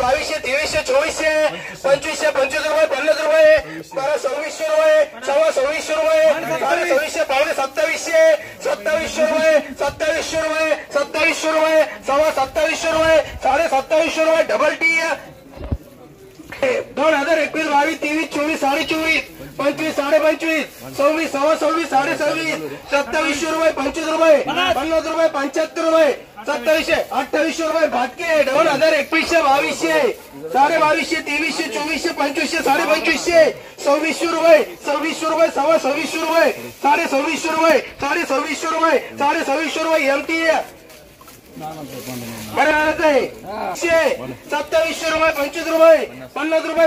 2200 2300 2400 2500 25 रुपये 50 रुपये 2600 रुपये 2600 रुपये 2600 पावणे 2700 2700 रुपये 2700 रुपये 2700 रुपये 2700 रुपये 2700 रुपये डबल टी 2021 22 23 24 24.5 25 25.5 26 26 26 2700 रुपये 25 रुपये 50 रुपये 75 रुपये 2700 2800 रुपये भाटके 2021 2200 2200 2300 2400 2500 2500 2600 रुपये 2600 रुपये 2600 रुपये 2600 रुपये 2600 रुपये 2600 रुपये एमटी बरं आहे 2700 रुपये 25 रुपये 50 रुपये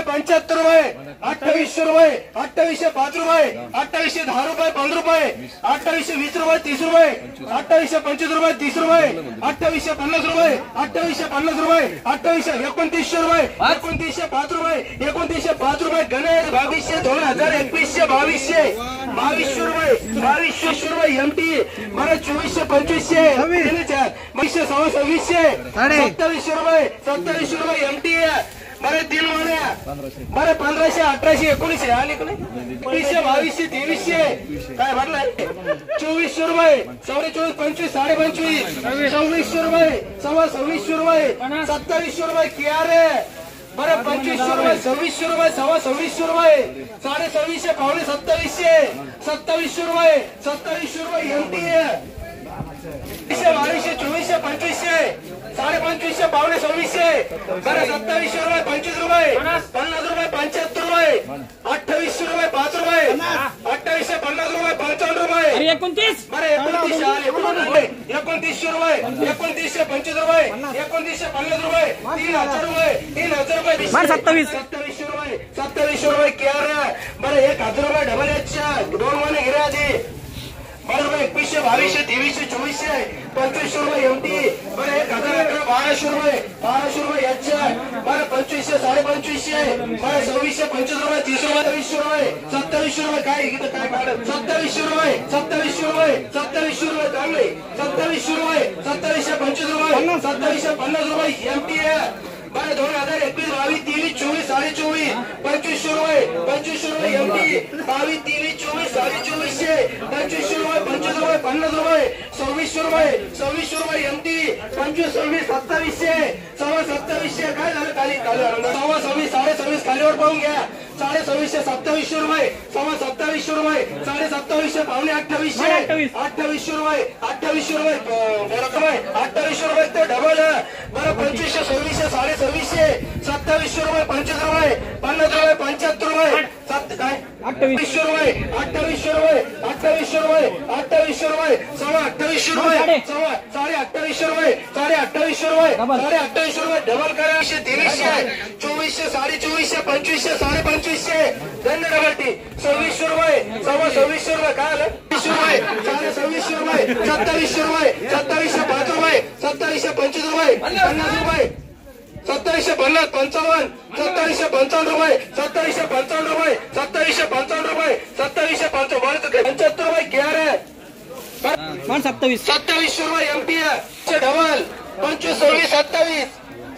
75 रुपये 2800 रुपये 2800 5 रुपये 2800 10 रुपये 15 रुपये 2800 20 रुपये 30 रुपये 2800 25 रुपये 30 रुपये 2800 50 रुपये 2800 50 रुपये 2800 2900 रुपये 2900 5 रुपये 2900 5 रुपये गणेश 2200 2200 रुपये 2200 रुपये एमटी बरं 2400 2500 2600 2700 रुपये 2700 रुपये एमटी बरं 3 महिन्या बरं 1500 1800 1900 आले का नाही 2200 2300 काय भरलाय 2400 रुपये 24 25 25.5 2600 रुपये 2600 रुपये 2700 रुपये क्या रे बरं 2500 रुपये 2600 रुपये 2600 रुपये 2600 पावणे 2700 रुपये 2700 रुपये एमटी 2200 2400 2500 2500 पावणे 2600 बरं 2700 रुपये 25 रुपये 50 रुपये 75 रुपये 2800 रुपये 5 रुपये 2800 50 रुपये 55 रुपये 29 बरं 2900 आले 2900 रुपये 2900 25 रुपये 2900 50 रुपये 3000 रुपये 3000 रुपये 2700 रुपये 2700 रुपये क्या रे बरं 1000 रुपये डबल एचच्या 2 महिने गिरे आधी बरं 2100 2200 2300 2400 2500 रुपये एमटी बरं 1011 1200 रुपये 1200 रुपये याच्या बरं 2500 2550 बरं 2600 25 रुपये 30 रुपये 2700 रुपये काय इथं काय काढत 2700 रुपये 2700 रुपये 2700 रुपये चांगले 2700 रुपये 2725 रुपये 2750 रुपये एमटी बरं 2021 22 23 24 2500 रुपये 2500 रुपये एमटी 22 23 24 24 2500 रुपये 25 रुपये 50 रुपये 2600 रुपये एमटी 25 26 2700 काय झालं खाली 26 26 खालीवर पाहून घ्या 2600 2700 रुपये 2700 रुपये 2700 पावणे 2800 रुपये 2800 रुपये रक्कम आहे 2800 रुपये ते डबल बरं 2500 2600 2700 रुपये 25 रुपये 50 रुपये 75 रुपये काय 2800 रुपये 2800 रुपये 2800 रुपये 2800 रुपये 2800 रुपये 2800 रुपये 2800 रुपये 2800 रुपये डबल करा 2300 2400 2450 2500 2500 धन्य डबल टी 2600 रुपये 2600 रुपये काय आलं 2600 रुपये 2700 रुपये 2700 5 रुपये 2700 25 रुपये 50 रुपये 2750 55 2755 रुपये 2755 रुपये 2755 रुपये 2755 रुपये क्या रे 2700 रुपये एमटी डबल 25 26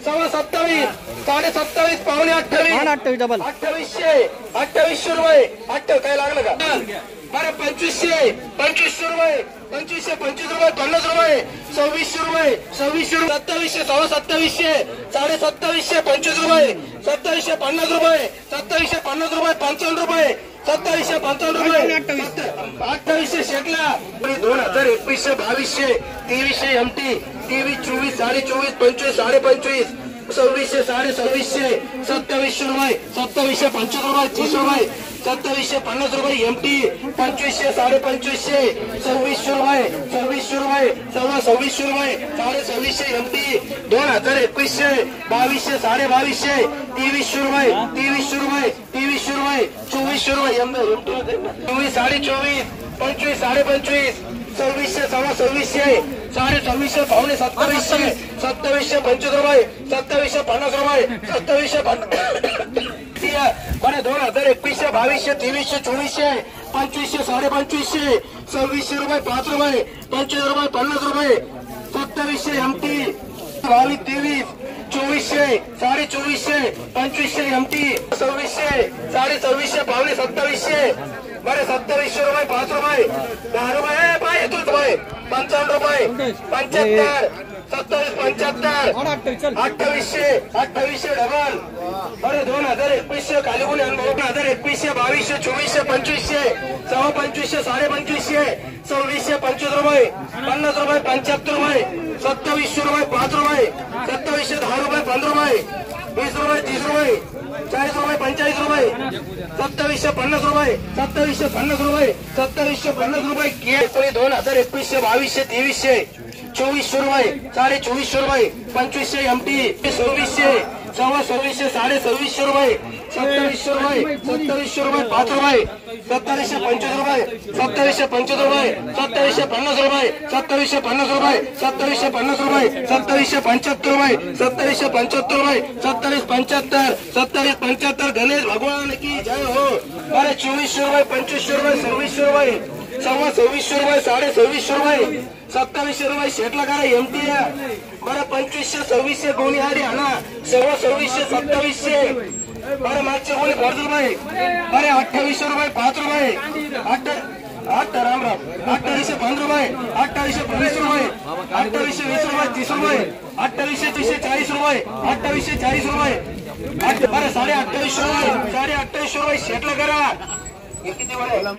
27 27 27.5 पावणे 28 डबल 2800 रुपये 8 काय लागलं का बरं 2500 रुपये 2500 25 रुपये 50 रुपये 2600 रुपये 2700 2700 2700 25 रुपये 2750 रुपये 2750 रुपये 55 रुपये 2755 रुपये 2800 शेटला 2021 2200 2300 एमटी 23 24 24.5 25 25.5 2600 2600 2700 रुपये 2700 25 रुपये 30 रुपये 2750 रुपये एमटी 2500 2550 2600 रुपये 2600 रुपये 2600 रुपये 2600 एमटी 2021 2200 2200 2300 रुपये 2300 रुपये 2300 रुपये 2400 रुपये एमटी 24 25 25 2600 2600 2600 पावणे 2700 25 रुपये 2750 रुपये 2750 बरं 2021 2200 2300 2400 2500 2550 2600 रुपये 5 रुपये 25 रुपये 50 रुपये 2700 एमटी 22 23 2400 2450 2500 एमटी 2600 2650 पावणे 2700 बरे 2700 रुपये 5 रुपये 10 रुपये पाय येतो रुपये 55 रुपये 75 27 75 2800 डबल अरे 2021 खाली कोणी 2021 2200 2400 2500 2500 2550 2600 25 रुपये 50 रुपये 75 रुपये 2700 रुपये 5 रुपये 2700 10 रुपये 15 रुपये 20 रुपये 30 रुपये 40 रुपये 45 रुपये 2750 रुपये 2750 रुपये 2750 रुपये 2021 2200 2300 2400 रुपये 2450 रुपये 2500 एमटी 2600 2600 2650 रुपये 2700 रुपये 2700 रुपये 5 रुपये 2725 रुपये 2725 रुपये 2750 रुपये 2750 रुपये 2750 रुपये 2775 रुपये 2775 रुपये 2775 2775 गणेश भगवान की जय हो अरे 2400 रुपये 2500 रुपये 2600 रुपये 2600 रुपये 2650 रुपये 2700 रुपये शेटला करा एमटी बरं 2500 2600 कोणी आली आणा 2600 2700 बरं मागचे कोणी 5 रुपये अरे 2800 रुपये 5 रुपये 8 राम राम 2800 5 रुपये 2800 20 रुपये 2800 20 रुपये 30 रुपये 2800 40 रुपये 2800 40 रुपये बरं 2850 रुपये 2850 रुपये शेटला करा किती